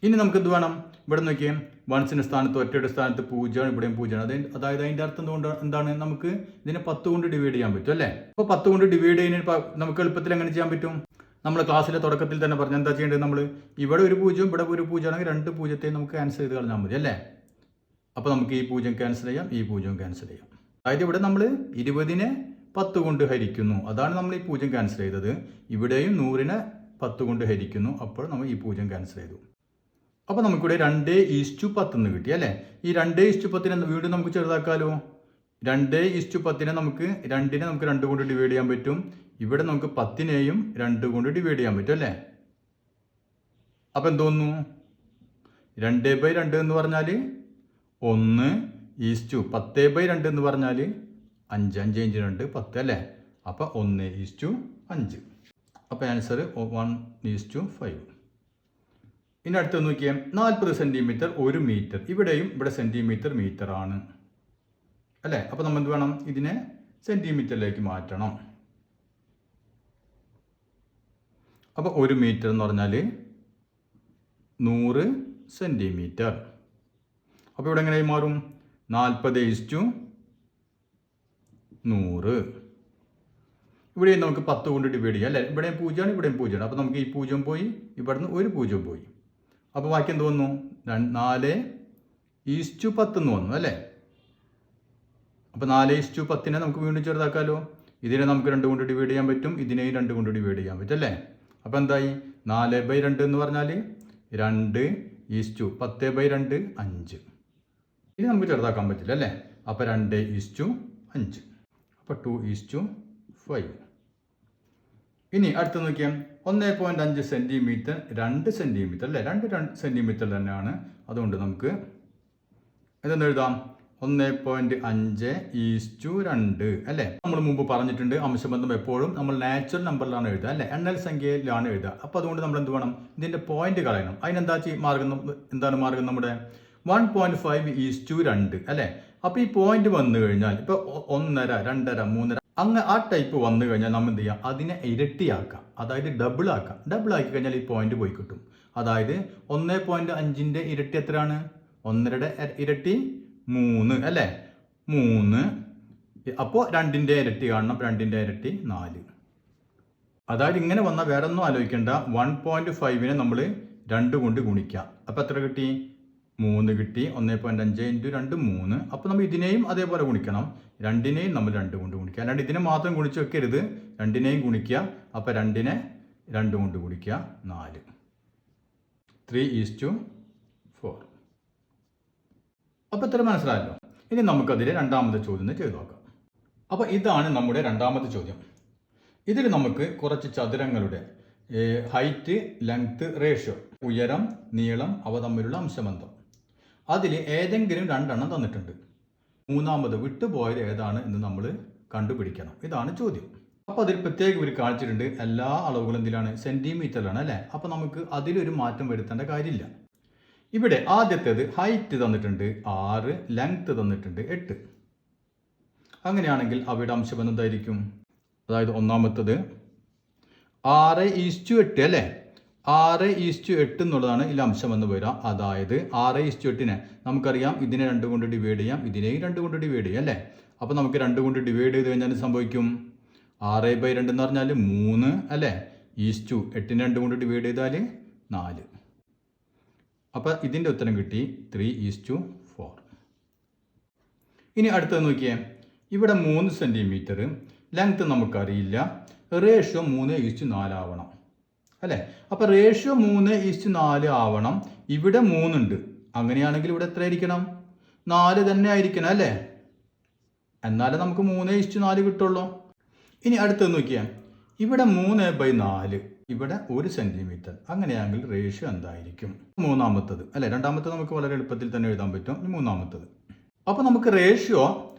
A: ഇനി നമുക്ക് എന്ത് വേണം? ഇവിടെ നോക്കിയേ, വൺസിൻ്റെ സ്ഥാനത്ത് ഒറ്റയുടെ സ്ഥാനത്ത് 0 ഇവിടെയും 0. അതായത് അതിൻ്റെ അർത്ഥം എന്താണ്? നമുക്ക് ഇതിനെ 10 കൊണ്ട് ഡിവൈഡ് ചെയ്യാൻ പറ്റും അല്ലേ. അപ്പോൾ 10 കൊണ്ട് ഡിവൈഡ് ചെയ്യുന്നതിന് നമുക്ക് എളുപ്പത്തിൽ എങ്ങനെ ചെയ്യാൻ പറ്റും? നമ്മൾ ക്ലാസ്സിലെ തുടക്കത്തിൽ തന്നെ പറഞ്ഞാൽ എന്താ ചെയ്യേണ്ടത്? നമ്മൾ ഇവിടെ ഒരു 0 ഇവിടെ ഒരു 0 ആണെങ്കിൽ 2 പൂജ്യത്തെ നമുക്ക് ക്യാൻസൽ ചെയ്ത് കളഞ്ഞാൽ മതി അല്ലേ. അപ്പോൾ നമുക്ക് ഈ 0 ക്യാൻസൽ ചെയ്യാം, ഈ 0 ക്യാൻസൽ ചെയ്യാം. അതായത് ഇവിടെ നമ്മൾ 20നെ 10 കൊണ്ട് ഹരിക്കുന്നു, അതാണ് നമ്മൾ ഈ 0 ക്യാൻസൽ ചെയ്തത്. ഇവിടെയും 100നെ 10 കൊണ്ട് ഹരിക്കുന്നു, അപ്പോൾ നമ്മൾ ഈ 0 ക്യാൻസൽ ചെയ്തു. അപ്പോൾ നമുക്കിവിടെ 2:10 എന്ന് കിട്ടി അല്ലേ. ഈ 2:10 വീണ്ടും നമുക്ക് ചെറുതാക്കാമല്ലോ. 2:10 നമുക്ക് 2നെ നമുക്ക് 2 കൊണ്ട് ഡിവൈഡ് ചെയ്യാൻ പറ്റും. ഇവിടെ നമുക്ക് 10നെയും 2 കൊണ്ട് ഡിവൈഡ് ചെയ്യാൻ പറ്റും അല്ലേ. അപ്പോൾ എന്തോന്നു? 2/2 എന്ന് പറഞ്ഞാൽ 1:10/2 എന്ന് പറഞ്ഞാൽ 5 5 2 10 അല്ലേ. അപ്പോൾ 1:5. അപ്പോൾ ആൻസർ 1:5. ഇനി അടുത്ത് നോക്കിയാൽ 40 സെൻറ്റിമീറ്റർ 1 മീറ്റർ. ഇവിടെയും ഇവിടെ സെൻറ്റിമീറ്റർ മീറ്റർ ആണ് അല്ലേ. അപ്പോൾ നമ്മൾ എന്ത് വേണം? ഇതിനെ സെൻറ്റിമീറ്ററിലേക്ക് മാറ്റണം. അപ്പോൾ 1 മീറ്റർ എന്ന് പറഞ്ഞാൽ 100 സെൻറ്റിമീറ്റർ. അപ്പോൾ ഇവിടെ എങ്ങനെയായി മാറും? 40:100. ഇവിടെ നമുക്ക് 10 കൊണ്ട് ഡിവൈഡ് ചെയ്യാം അല്ലേ. ഇവിടെയും 0 ആണ്, ഇവിടെയും 0 ആണ്. അപ്പോൾ നമുക്ക് ഈ 0 പോയി, ഇവിടുന്ന് ഒരു 0 പോയി. അപ്പോൾ ബാക്കി എന്ത് വന്നു? 4:10 എന്ന് വന്നു അല്ലേ. അപ്പോൾ 4:10നെ നമുക്ക് വീണ്ടും ചെറുതാക്കാമല്ലോ. ഇതിനെ നമുക്ക് 2 കൊണ്ട് ഡിവൈഡ് ചെയ്യാൻ പറ്റും, ഇതിനെയും 2 കൊണ്ട് ഡിവൈഡ് ചെയ്യാൻ പറ്റും അല്ലേ. അപ്പോൾ എന്തായി? 4/2 എന്ന് പറഞ്ഞാൽ 2:10/2 5. ഇനി നമുക്ക് ചെറുതാക്കാൻ പറ്റില്ല അല്ലേ. അപ്പോൾ 2:5. അപ്പോൾ 2:5. ഇനി അടുത്ത് നോക്കിയാൽ 1.5 സെൻറ്റിമീറ്റർ 2 സെൻറ്റിമീറ്റർ അല്ലേ. 2 സെൻറ്റിമീറ്റർ തന്നെയാണ്. അതുകൊണ്ട് നമുക്ക് ഇതെന്ന് എഴുതാം? 1.5:2 അല്ലേ. നമ്മൾ മുമ്പ് പറഞ്ഞിട്ടുണ്ട്, അംശബന്ധം എപ്പോഴും നമ്മൾ നാച്ചുറൽ നമ്പറിലാണ് എഴുതുക അല്ലേ, എണ്ണൽ സംഖ്യയിലാണ് എഴുതുക. അപ്പോൾ അതുകൊണ്ട് നമ്മൾ എന്ത് വേണം? ഇതിൻ്റെ പോയിന്റ് കളയണം. അതിനെന്താ എന്താണ് മാർഗം? നമ്മുടെ 1.5:2 അല്ലേ. അപ്പോൾ ഈ പോയിന്റ് വന്നു കഴിഞ്ഞാൽ ഇപ്പോൾ 1.5 2.5 3.5 അങ്ങ് ആ ടൈപ്പ് വന്നു കഴിഞ്ഞാൽ നമ്മൾ എന്ത് ചെയ്യുക? അതിനെ ഇരട്ടിയാക്കാം, അതായത് ഡബിൾ ആക്കാം. ഡബിൾ ആക്കി കഴിഞ്ഞാൽ ഈ പോയിന്റ് പോയി കിട്ടും. അതായത് 1.5ൻ്റെ ഇരട്ടി എത്രയാണ്? 1.5യുടെ ഇരട്ടി 3 അല്ലേ, 3. അപ്പോൾ 2ൻ്റെ ഇരട്ടി കാണണം, 2ൻ്റെ ഇരട്ടി 4. അതായത് ഇങ്ങനെ വന്നാൽ വേറെ ഒന്നും ആലോചിക്കേണ്ട. 1.5നെ നമ്മൾ 2 കൊണ്ട് ഗുണിക്കുക. അപ്പോൾ എത്ര കിട്ടി? 3 കിട്ടി. 1.5 × 2 3. അപ്പോൾ നമ്മൾ ഇതിനെയും അതേപോലെ ഗുണിക്കണം. 2നെയും നമ്മൾ 2 കൊണ്ട് ഗുണിക്കുക. അല്ലാണ്ട് ഇതിനെ മാത്രം ഗുണിച്ച് വെക്കരുത്, 2നെയും ഗുണിക്കുക. അപ്പോൾ 2നെ 2 കൊണ്ട് ഗുണിക്കുക 4. 3:4. അപ്പോൾ ഇത്ര മനസ്സിലായല്ലോ. ഇനി നമുക്കതിലെ രണ്ടാമത്തെ ചോദ്യം ചെയ്ത് നോക്കാം. അപ്പോൾ ഇതാണ് നമ്മുടെ രണ്ടാമത്തെ ചോദ്യം. ഇതിൽ നമുക്ക് കുറച്ച് ചതുരങ്ങളുടെ ഹൈറ്റ് ലെങ്ത് റേഷ്യോ, ഉയരം നീളം അവ തമ്മിലുള്ള അംശബന്ധം, അതിൽ ഏതെങ്കിലും 2 എണ്ണം തന്നിട്ടുണ്ട്. മൂന്നാമത് വിട്ടുപോയത് ഏതാണ് എന്ന് നമ്മൾ കണ്ടുപിടിക്കണം. ഇതാണ് ചോദ്യം. അപ്പോൾ അതിൽ പ്രത്യേകം ഇവർ കാണിച്ചിട്ടുണ്ട് എല്ലാ അളവുകളും എന്തിലാണ്? സെൻറ്റിമീറ്ററിലാണ് അല്ലേ. അപ്പോൾ നമുക്ക് അതിലൊരു മാറ്റം വരുത്തേണ്ട കാര്യമില്ല. ഇവിടെ ആദ്യത്തേത് ഹൈറ്റ് തന്നിട്ടുണ്ട് 6, ലെങ്ത് തന്നിട്ടുണ്ട് 8. അങ്ങനെയാണെങ്കിൽ അവയുടെ അംശബന്ധം എന്തായിരിക്കും? അതായത് ഒന്നാമത്തത് 6:8 അല്ലേ. 6:8 എന്നുള്ളതാണ് ഇതിൽ അംശമെന്ന് വരിക. അതായത് 6:8നെ നമുക്കറിയാം ഇതിനെ 2 കൊണ്ട് ഡിവൈഡ് ചെയ്യാം, ഇതിനെയും 2 കൊണ്ട് ഡിവൈഡ് ചെയ്യാം അല്ലേ. അപ്പോൾ നമുക്ക് 2 കൊണ്ട് ഡിവൈഡ് ചെയ്ത് കഴിഞ്ഞാൽ സംഭവിക്കും 6/2 എന്ന് പറഞ്ഞാൽ 3 അല്ലേ, ഈസ്റ്റു 8നെ 2 കൊണ്ട് ഡിവൈഡ് ചെയ്താൽ 4. അപ്പോൾ ഇതിൻ്റെ ഉത്തരം കിട്ടി 3:4. ഇനി അടുത്തത് നോക്കിയേ, ഇവിടെ 3 സെൻറ്റിമീറ്റർ ലെങ്ത് നമുക്കറിയില്ല, റേഷ്യോ 3:4 ആവണം അല്ലേ. അപ്പോൾ റേഷ്യോ 3:4 ആവണം. ഇവിടെ 3 ഉണ്ട്, അങ്ങനെയാണെങ്കിൽ ഇവിടെ എത്ര ആയിരിക്കണം? 4 തന്നെ ആയിരിക്കണം അല്ലേ, എന്നാലേ നമുക്ക് 3:4 കിട്ടുള്ളൂ. ഇനി അടുത്തത് നോക്കിയാൽ ഇവിടെ 3/4, ഇവിടെ 1 സെൻറ്റിമീറ്റർ, അങ്ങനെയാണെങ്കിൽ റേഷ്യോ എന്തായിരിക്കും? മൂന്നാമത്തത് അല്ലേ, രണ്ടാമത്തത് നമുക്ക് വളരെ എളുപ്പത്തിൽ തന്നെ എഴുതാൻ പറ്റും. മൂന്നാമത്തത്, അപ്പോൾ നമുക്ക് റേഷ്യോ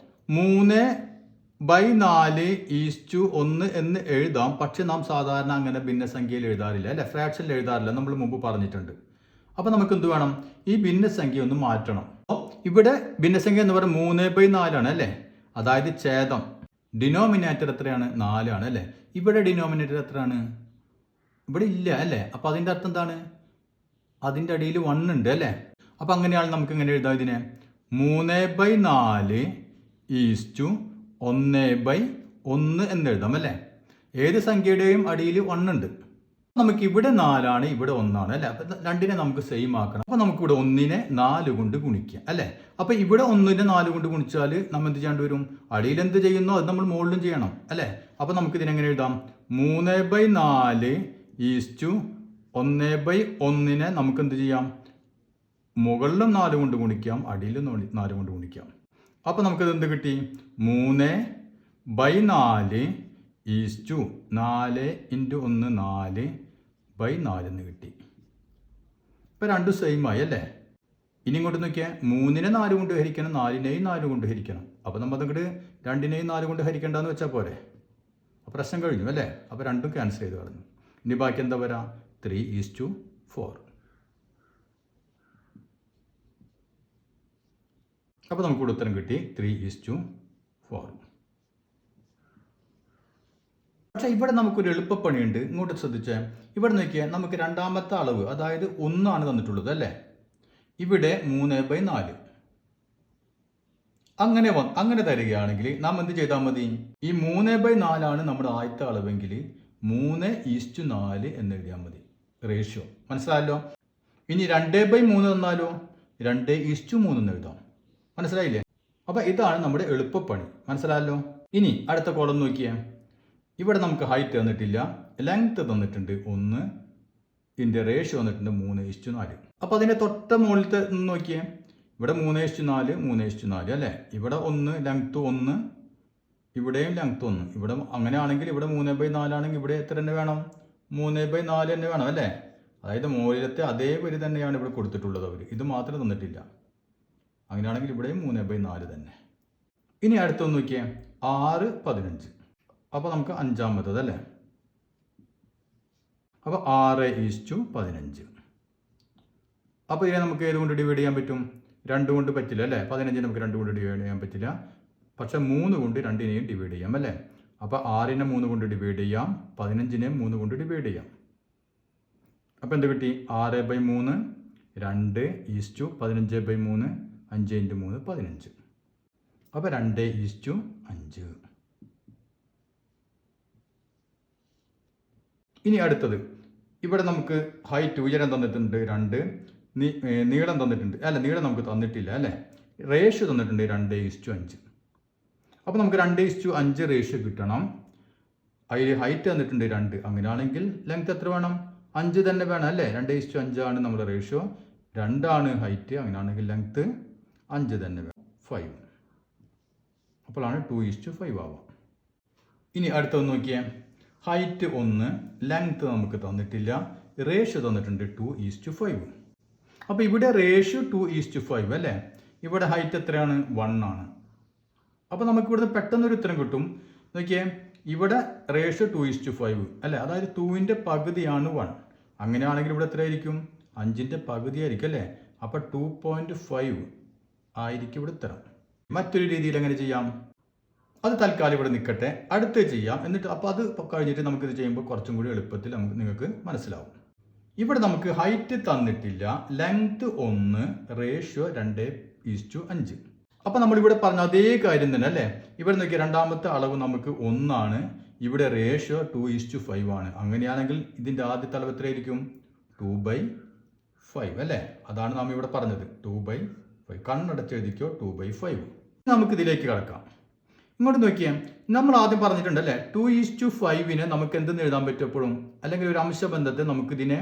A: 3/4:1 എന്ന് എഴുതാം. പക്ഷെ നാം സാധാരണ അങ്ങനെ ഭിന്നസംഖ്യയിൽ എഴുതാറില്ല അല്ലേ, ഫ്രാക്ഷനിൽ എഴുതാറില്ല, നമ്മൾ മുമ്പ് പറഞ്ഞിട്ടുണ്ട്. അപ്പോൾ നമുക്ക് എന്ത് വേണം? ഈ ഭിന്നസംഖ്യ ഒന്ന് മാറ്റണം. ഇവിടെ ഭിന്നസംഖ്യ എന്ന് പറയുന്നത് 3/4 ആണ് അല്ലേ, അതായത് ഛേദം. ഡിനോമിനേറ്റർ എത്രയാണ്? 4 ആണ് അല്ലേ. ഇവിടെ ഡിനോമിനേറ്റർ എത്രയാണ്? ഇവിടെ ഇല്ല അല്ലേ. അപ്പോൾ അതിൻ്റെ അർത്ഥം എന്താണ്? അതിൻ്റെ അടിയിൽ 1 ഉണ്ട് അല്ലേ. അപ്പോൾ അങ്ങനെയാണ് നമുക്ക് ഇങ്ങനെ എഴുതാം ഇതിനെ 3/4:1/1 എന്ന് എഴുതാം അല്ലേ. ഏത് സംഖ്യയുടെയും അടിയിൽ 1 ഉണ്ട്. നമുക്ക് ഇവിടെ 4 ആണ്, ഇവിടെ 1 ആണ് അല്ലേ. അപ്പം രണ്ടിനെ നമുക്ക് സെയിം ആക്കണം. അപ്പോൾ നമുക്ക് ഇവിടെ 1നെ 4 കൊണ്ട് ഗുണിക്കാം അല്ലേ. അപ്പോൾ ഇവിടെ 1നെ 4 കൊണ്ട് ഗുണിച്ചാൽ നമ്മൾ എന്ത് ചെയ്യേണ്ടി വരും? അടിയിൽ എന്ത് ചെയ്യുന്നോ അത് നമ്മൾ മുകളിലും ചെയ്യണം അല്ലേ. അപ്പോൾ നമുക്ക് ഇതിനെങ്ങനെ എഴുതാം? 3/4:1/1 നമുക്ക് എന്ത് ചെയ്യാം? മുകളിലും 4 കൊണ്ട് ഗുണിക്കാം, അടിയിലും 4 കൊണ്ട് ഗുണിക്കാം. അപ്പോൾ നമുക്കിത് എന്ത് കിട്ടി? 3/4 4 × 1 4/4 എന്ന് കിട്ടി. ഇപ്പോൾ രണ്ടും സെയിം ആയി അല്ലേ. ഇനി ഇങ്ങോട്ട് നോക്കിയാൽ 3നെ 4 കൊണ്ട് ഹരിക്കണം, 4നെയും 4 കൊണ്ട് ഹരിക്കണം. അപ്പോൾ നമ്മൾ അങ്ങോട്ട് 2നെയും 4 കൊണ്ട് ഹരിക്കേണ്ടെന്ന് വെച്ചാൽ പോരെ. അപ്പോൾ പ്രശ്നം കഴിഞ്ഞു അല്ലേ. അപ്പോൾ രണ്ടും ക്യാൻസൽ ചെയ്ത് കളഞ്ഞു. ഇനി ബാക്കി എന്താ വരാം? 3:4. അപ്പോൾ നമുക്കിവിടെ ഉത്തരം കിട്ടി 3:4. പക്ഷേ ഇവിടെ നമുക്കൊരു എളുപ്പപ്പണിയുണ്ട്. ഇങ്ങോട്ട് ശ്രദ്ധിച്ചാൽ ഇവിടെ നോക്കിയാൽ നമുക്ക് രണ്ടാമത്തെ അളവ്, അതായത് 1 ആണ് തന്നിട്ടുള്ളത് അല്ലേ. ഇവിടെ 3/4 അങ്ങനെ തരികയാണെങ്കിൽ നാം എന്ത് ചെയ്താൽ മതി? ഈ 3/4 ആണ് നമ്മുടെ ആദ്യത്തെ അളവെങ്കിൽ 3:4 എന്ന് എഴുതിയാൽ മതി. റേഷ്യോ മനസ്സിലായല്ലോ. ഇനി 2/3 തന്നാലോ 2:3 എന്ന് എഴുതാം. മനസ്സിലായില്ലേ? അപ്പോൾ ഇതാണ് നമ്മുടെ എളുപ്പപ്പണി. മനസ്സിലായല്ലോ. ഇനി അടുത്ത കോളം നോക്കിയേ. ഇവിടെ നമുക്ക് ഹൈറ്റ് തന്നിട്ടില്ല, ലെങ്ത് തന്നിട്ടുണ്ട് 1, ഇതിൻ്റെ റേഷ്യോ വന്നിട്ടുണ്ട് 3:4. അപ്പോൾ അതിൻ്റെ തൊട്ട മുകളിലത്തെ നോക്കിയേ. ഇവിടെ 3:4 3:4 അല്ലേ. ഇവിടെ 1 ലെങ്ത് 1, ഇവിടെയും ലെങ്ത് 1. ഇവിടെ അങ്ങനെയാണെങ്കിൽ ഇവിടെ 3/4 ആണെങ്കിൽ ഇവിടെ എത്ര തന്നെ വേണം? 3/4 തന്നെ വേണം അല്ലേ. അതായത് മുകളിലത്തെ അതേ വരി തന്നെയാണ് ഇവിടെ കൊടുത്തിട്ടുള്ളത് അവർ, ഇത് മാത്രം തന്നിട്ടില്ല. അങ്ങനെയാണെങ്കിൽ ഇവിടെയും 3/4 തന്നെ. ഇനി അടുത്തൊന്ന് നോക്കിയേ, 6:15. അപ്പോൾ നമുക്ക് അഞ്ചാമത്തത് അല്ലേ. അപ്പോൾ 6:15. അപ്പോൾ ഇതിനെ നമുക്ക് ഏതുകൊണ്ട് ഡിവൈഡ് ചെയ്യാൻ പറ്റും? 2 കൊണ്ട് പറ്റില്ല അല്ലേ. 15 നമുക്ക് 2 കൊണ്ട് ഡിവൈഡ് ചെയ്യാൻ പറ്റില്ല. പക്ഷേ 3 കൊണ്ട് 2നെയും ഡിവൈഡ് ചെയ്യാം അല്ലേ. അപ്പോൾ 6നെ 3 കൊണ്ട് ഡിവൈഡ് ചെയ്യാം, 15നെ 3 കൊണ്ട് ഡിവൈഡ് ചെയ്യാം. അപ്പോൾ എന്ത് കിട്ടി? 6/3 2:15/3 5 × 3 15. അപ്പോൾ 2:5. ഇനി അടുത്തത്, ഇവിടെ നമുക്ക് ഹൈറ്റ് ഉയരം തന്നിട്ടുണ്ട് 2, നീളം തന്നിട്ടുണ്ട് അല്ല, നീളം നമുക്ക് തന്നിട്ടില്ല അല്ലേ. റേഷ്യോ തന്നിട്ടുണ്ട് 2:5. അപ്പോൾ നമുക്ക് 2:5 റേഷ്യോ കിട്ടണം. അതിൽ ഹൈറ്റ് തന്നിട്ടുണ്ട് 2, അങ്ങനെയാണെങ്കിൽ ലെങ്ത് എത്ര വേണം? 5 തന്നെ വേണം അല്ലേ. 2:5 ആണ് നമ്മുടെ റേഷ്യോ, 2 ആണ് ഹൈറ്റ്, അങ്ങനെയാണെങ്കിൽ ലെങ്ത് 5 തന്നെ വേണം, 5. അപ്പോഴാണ് 2:5 ആവാം. ഇനി അടുത്തൊന്ന് നോക്കിയേ. ഹൈറ്റ് 1, ലെങ്ത് നമുക്ക് തന്നിട്ടില്ല, റേഷ്യോ തന്നിട്ടുണ്ട് 2:5. അപ്പോൾ ഇവിടെ റേഷ്യോ 2:5 അല്ലേ. ഇവിടെ ഹൈറ്റ് എത്രയാണ്? 1 ആണ്. അപ്പോൾ നമുക്ക് ഇവിടുന്ന് പെട്ടെന്നൊരു ഉത്തരം കിട്ടും. നോക്കിയേ, ഇവിടെ റേഷ്യോ 2:5 അല്ലേ, അതായത് 2ൻ്റെ പകുതിയാണ് 1. അങ്ങനെയാണെങ്കിൽ ഇവിടെ എത്രയായിരിക്കും? 5ൻ്റെ പകുതി ആയിരിക്കും അല്ലേ. അപ്പോൾ 2.5 ആയിരിക്കും ഇവിടെ ഉത്തരം. മറ്റൊരു രീതിയിൽ എങ്ങനെ ചെയ്യാം? അത് തൽക്കാലം ഇവിടെ നിൽക്കട്ടെ, അടുത്ത് ചെയ്യാം. എന്നിട്ട് അപ്പോൾ അത് കഴിഞ്ഞിട്ട് നമുക്കിത് ചെയ്യുമ്പോൾ കുറച്ചും കൂടി എളുപ്പത്തിൽ നിങ്ങൾക്ക് മനസ്സിലാവും. ഇവിടെ നമുക്ക് ഹൈറ്റ് തന്നിട്ടില്ല, ലെങ്ത് 1, റേഷ്യോ 2:5. അപ്പോൾ നമ്മളിവിടെ പറഞ്ഞ അതേ കാര്യം തന്നെ അല്ലേ. ഇവിടെ നോക്കിയാൽ രണ്ടാമത്തെ അളവ് നമുക്ക് 1 ആണ്, ഇവിടെ റേഷ്യോ 2:5 ആണ്. അങ്ങനെയാണെങ്കിൽ ഇതിൻ്റെ ആദ്യത്തെ അളവ് എത്രയായിരിക്കും? 2/5 അല്ലേ? അതാണ് നാം ഇവിടെ പറഞ്ഞത് 2/5. കണ്ണടച്ചെഴുതിക്കോ 2/5. നമുക്ക് ഇതിലേക്ക് കിടക്കാം. ഇങ്ങോട്ട് നോക്കിയാൽ നമ്മൾ ആദ്യം പറഞ്ഞിട്ടുണ്ട് അല്ലേ, 2:5 നമുക്ക് എന്തെന്ന് എഴുതാൻ പറ്റും എപ്പോഴും, അല്ലെങ്കിൽ ഒരു അംശബന്ധത്തെ നമുക്കിതിനെ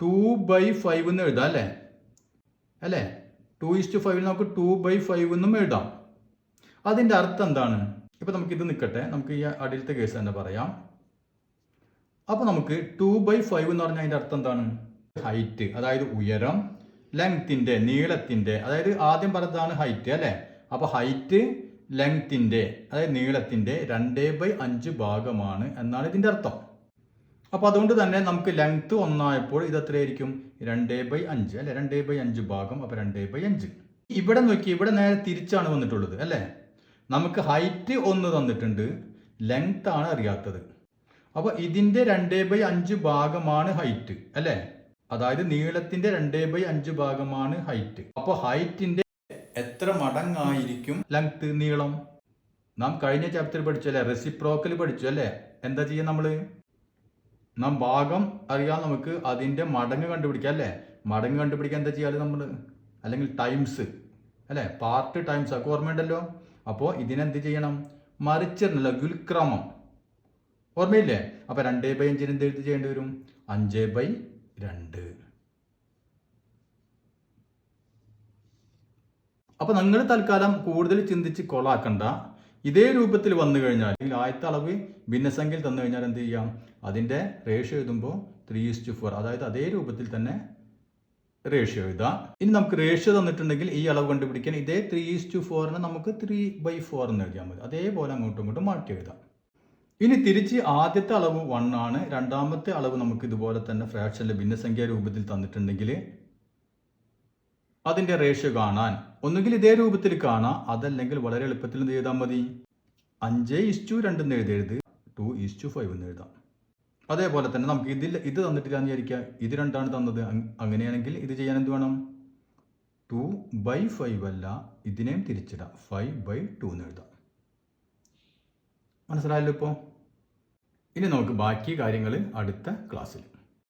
A: 2/5 എന്ന് എഴുതാം അല്ലേ? 2:5 നമുക്ക് 2/5 എന്നും എഴുതാം. അതിൻ്റെ അർത്ഥം എന്താണ്? ഇപ്പം നമുക്കിത് നിൽക്കട്ടെ, നമുക്ക് ഈ അടിയിലത്തെ കേസ് തന്നെ പറയാം. അപ്പോൾ നമുക്ക് 2/5 എന്ന് പറഞ്ഞാൽ അതിൻ്റെ അർത്ഥം എന്താണ്? ഹൈറ്റ്, അതായത് ഉയരം, ലെങ്ത്തിൻ്റെ, നീളത്തിൻ്റെ, അതായത് ആദ്യം പറഞ്ഞതാണ് ഹൈറ്റ് അല്ലേ? അപ്പോൾ ഹൈറ്റ് ലെങ്ത്തിൻ്റെ, അതായത് നീളത്തിൻ്റെ 2/5 ഭാഗമാണ് എന്നാണ് ഇതിൻ്റെ അർത്ഥം. അപ്പോൾ അതുകൊണ്ട് തന്നെ നമുക്ക് ലെങ്ത്ത് ഒന്നായപ്പോൾ ഇത് എത്രയായിരിക്കും? 2/5 അല്ലേ? 2/5 ഭാഗം, അപ്പോൾ 2/5. ഇവിടെ നോക്കി, ഇവിടെ നേരെ തിരിച്ചാണ് വന്നിട്ടുള്ളത് അല്ലേ? നമുക്ക് ഹൈറ്റ് 1 തന്നിട്ടുണ്ട്, ലെങ്ത് ആണ് അറിയാത്തത്. അപ്പോൾ ഇതിൻ്റെ 2/5 ഭാഗമാണ് ഹൈറ്റ് അല്ലേ? അതായത് നീളത്തിൻ്റെ 2/5 ഭാഗമാണ് ഹൈറ്റ്. അപ്പോൾ ഹൈറ്റിൻ്റെ എത്ര മടങ്ങായിരിക്കും ലെങ്ത്, നീളം? നാം കഴിഞ്ഞ ചാപ്റ്ററിൽ പഠിച്ചു അല്ലേ, റെസിപ്രോക്കൽ പഠിച്ചു അല്ലേ? എന്താ ചെയ്യുക നമ്മൾ? നാം ഭാഗം അറിയാം, നമുക്ക് അതിൻ്റെ മടങ്ങ് കണ്ടുപിടിക്കാം അല്ലേ? മടങ്ങ് കണ്ടുപിടിക്കാൻ എന്താ ചെയ്യാറ് നമ്മൾ? അല്ലെങ്കിൽ ടൈംസ് അല്ലേ? പാർട്ട് ടൈംസ് ഒക്കെ ഓർമ്മയുണ്ടല്ലോ. അപ്പോൾ ഇതിനെന്ത് ചെയ്യണം? മറിച്ചിടണല്ലോ, ഗുൽക്രമം ഓർമ്മയില്ലേ? അപ്പോൾ 2/5 എന്ത് എഴുതി ചെയ്യേണ്ടി വരും? 5/2. അപ്പോൾ നിങ്ങൾ തൽക്കാലം കൂടുതൽ ചിന്തിച്ച് കൊളാക്കണ്ട. ഇതേ രൂപത്തിൽ വന്നു കഴിഞ്ഞാൽ, ആദ്യത്തെ അളവ് ഭിന്നസംഖ്യയിൽ തന്നു കഴിഞ്ഞാൽ എന്ത് ചെയ്യാം? അതിൻ്റെ റേഷ്യോ എഴുതുമ്പോൾ 3:4, അതായത് അതേ രൂപത്തിൽ തന്നെ റേഷ്യോ എഴുതാം. ഇനി നമുക്ക് റേഷ്യോ തന്നിട്ടുണ്ടെങ്കിൽ ഈ അളവ് കണ്ടുപിടിക്കാൻ ഇതേ 3:4 നമുക്ക് 3/4 എന്ന് എഴുതിയാൽ മതി. അതേപോലെ അങ്ങോട്ടും ഇങ്ങോട്ടും മാറ്റി എഴുതാം. ഇനി തിരിച്ച് ആദ്യത്തെ അളവ് 1 ആണ്, രണ്ടാമത്തെ അളവ് നമുക്ക് ഇതുപോലെ തന്നെ ഫ്രാക്ഷനിലെ ഭിന്നസംഖ്യ രൂപത്തിൽ തന്നിട്ടുണ്ടെങ്കിൽ അതിൻ്റെ റേഷ്യോ കാണാൻ ഒന്നുകിൽ ഇതേ രൂപത്തിൽ കാണാം, അതല്ലെങ്കിൽ വളരെ എളുപ്പത്തിൽ എന്ത് ചെയ്താൽ മതി? 5:2 എന്ന് എഴുതരുത്, 2:5 എന്ന് എഴുതാം. അതേപോലെ തന്നെ നമുക്ക് ഇത് തന്നിട്ടില്ല എന്ന് വിചാരിക്കുക, ഇത് 2 തന്നത്. അങ്ങനെയാണെങ്കിൽ ഇത് ചെയ്യാൻ എന്ത് വേണം? 2/5 അല്ല, ഇതിനെയും തിരിച്ചിടാം, 5/2 എന്ന് എഴുതാം. മനസ്സിലായല്ലോ ഇപ്പോൾ? ഇനി നമുക്ക് ബാക്കി കാര്യങ്ങൾ അടുത്ത ക്ലാസ്സിൽ.